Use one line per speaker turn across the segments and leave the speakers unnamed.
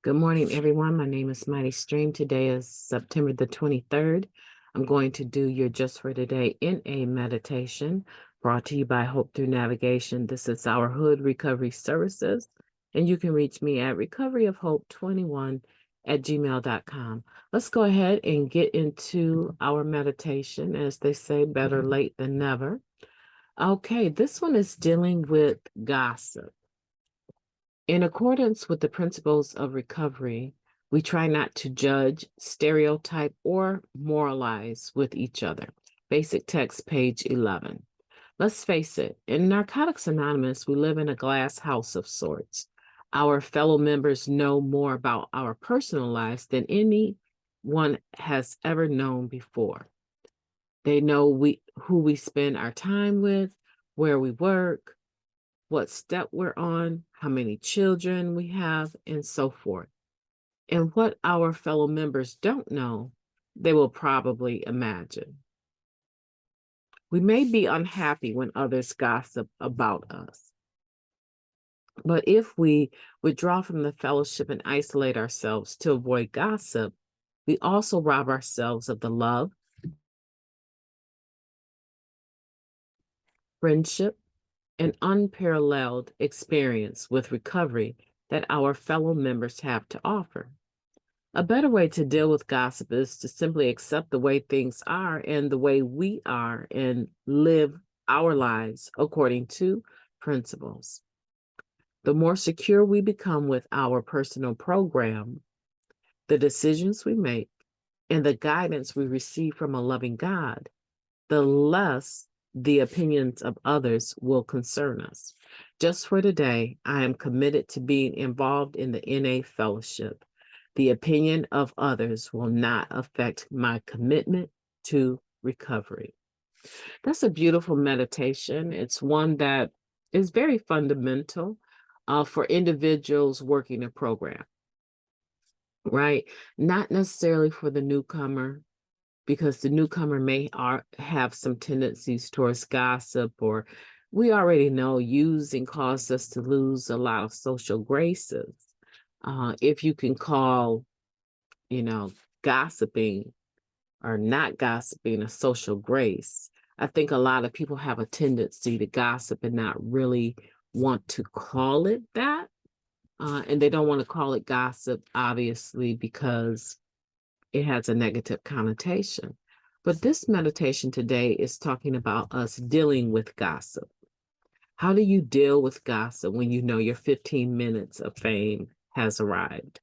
Good morning, everyone. My name is MightyStream. Today is September the 23rd. I'm going to do your Just for Today in a meditation brought to you by Hope Through Navigation. This is our Hood Recovery Services, and you can reach me at recoveryofhope21@gmail.com. Let's go ahead and get into our meditation. As they say, better late than never. Okay, this one is dealing with gossip. In accordance with the principles of recovery, we try not to judge, stereotype, or moralize with each other. Basic text, page 11. Let's face it, in Narcotics Anonymous, we live in a glass house of sorts. Our fellow members know more about our personal lives than anyone has ever known before. They know who we spend our time with, where we work, what step we're on, how many children we have, and so forth. And what our fellow members don't know, they will probably imagine. We may be unhappy when others gossip about us. But if we withdraw from the fellowship and isolate ourselves to avoid gossip, we also rob ourselves of the love, friendship, and unparalleled experience with recovery that our fellow members have to offer. A better way to deal with gossip is to simply accept the way things are and the way we are and live our lives according to principles. The more secure we become with our personal program, the decisions we make, and the guidance we receive from a loving God, the less the opinions of others will concern us. Just for today, I am committed to being involved in the NA fellowship. The opinion of others will not affect my commitment to recovery. That's a beautiful meditation. It's one that is very fundamental for individuals working a program, right? Not necessarily for the newcomer, because the newcomer may have some tendencies towards gossip, or we already know using causes us to lose a lot of social graces. If you can call, gossiping or not gossiping a social grace, I think a lot of people have a tendency to gossip and not really want to call it that. And they don't want to call it gossip, obviously, because it has a negative connotation. But this meditation today is talking about us dealing with gossip. How do you deal with gossip when you know your 15 minutes of fame has arrived?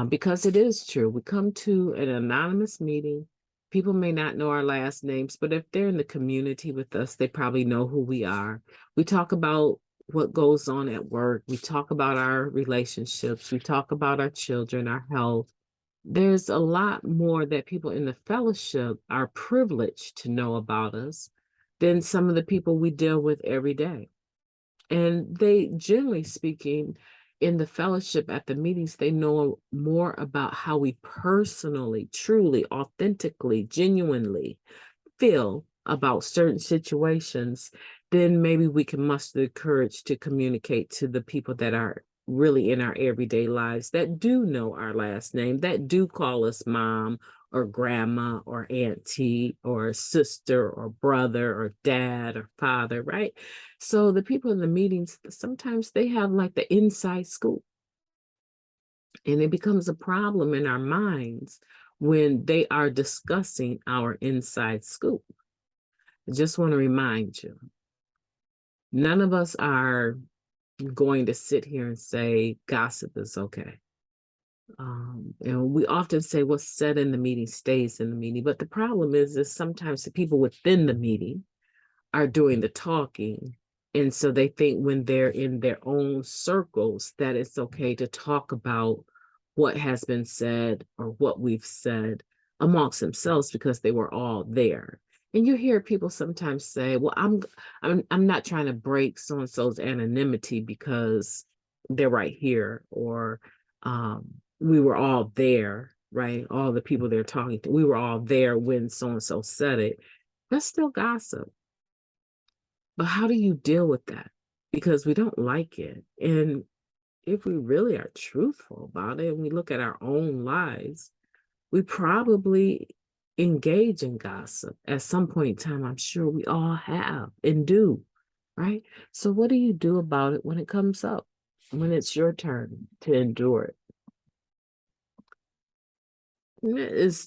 Because it is true. We come to an anonymous meeting. People may not know our last names, but if they're in the community with us, they probably know who we are. We talk about what goes on at work. We talk about our relationships. We talk about our children, our health. There's a lot more that people in the fellowship are privileged to know about us than some of the people we deal with every day. And they, generally speaking, in the fellowship at the meetings, they know more about how we personally, truly, authentically, genuinely feel about certain situations, then maybe we can muster the courage to communicate to the people that are really in our everyday lives, that do know our last name, that do call us mom or grandma or auntie or sister or brother or dad or father, right? So the people in the meetings, sometimes they have like the inside scoop, and it becomes a problem in our minds when they are discussing our inside scoop. I just want to remind you, none of us are going to sit here and say gossip is okay. And we often say what's said in the meeting stays in the meeting. But the problem is sometimes the people within the meeting are doing the talking. And so they think when they're in their own circles that it's okay to talk about what has been said or what we've said amongst themselves because they were all there. And you hear people sometimes say, well, I'm not trying to break so-and-so's anonymity because they're right here, or we were all there, right? All the people they're talking to, we were all there when so-and-so said it. That's still gossip. But how do you deal with that? Because we don't like it. And if we really are truthful about it and we look at our own lives, we probably engage in gossip at some point in time. I'm sure we all have and do, right? So what do you do about it when it comes up, when it's your turn to endure it?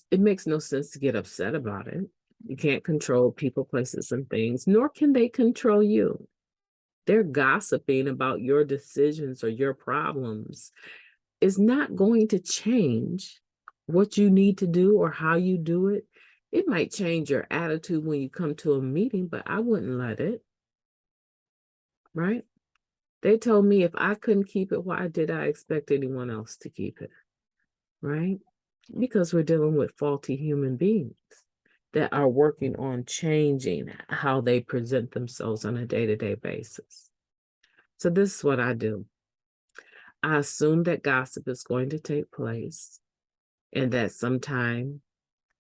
It makes no sense to get upset about it. You can't control people, places, and things, nor can they control you. They're gossiping about your decisions or your problems. Is not going to change what you need to do or how you do it. It might change your attitude when you come to a meeting, but I wouldn't let it, right? They told me if I couldn't keep it, why did I expect anyone else to keep it, right? Because we're dealing with faulty human beings that are working on changing how they present themselves on a day-to-day basis. So this is what I do. I assume that gossip is going to take place and that sometime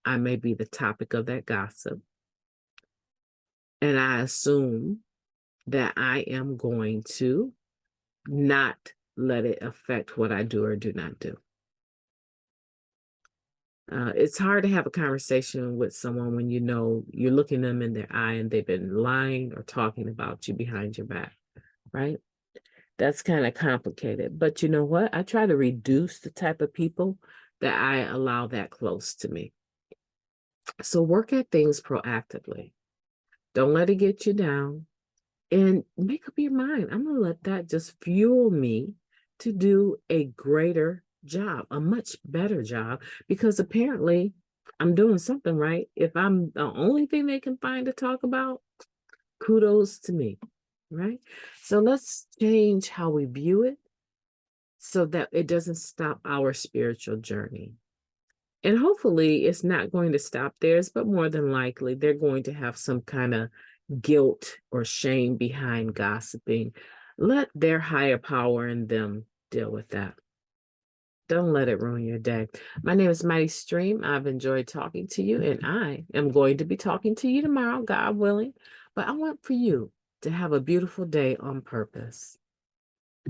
I may be the topic of that gossip. And I assume that I am going to not let it affect what I do or do not do. It's hard to have a conversation with someone when you know you're looking them in their eye and they've been lying or talking about you behind your back, right? That's kind of complicated. But you know what? I try to reduce the type of people that I allow that close to me. So work at things proactively. Don't let it get you down. And make up your mind. I'm going to let that just fuel me to do a greater job, a much better job, because apparently I'm doing something right. If I'm the only thing they can find to talk about, kudos to me, right? So let's change how we view it so that it doesn't stop our spiritual journey. And hopefully it's not going to stop theirs, but more than likely they're going to have some kind of guilt or shame behind gossiping. Let their higher power in them deal with that. Don't let it ruin your day. My name is MightyStream. I've enjoyed talking to you, and I am going to be talking to you tomorrow, God willing. But I want for you to have a beautiful day on purpose.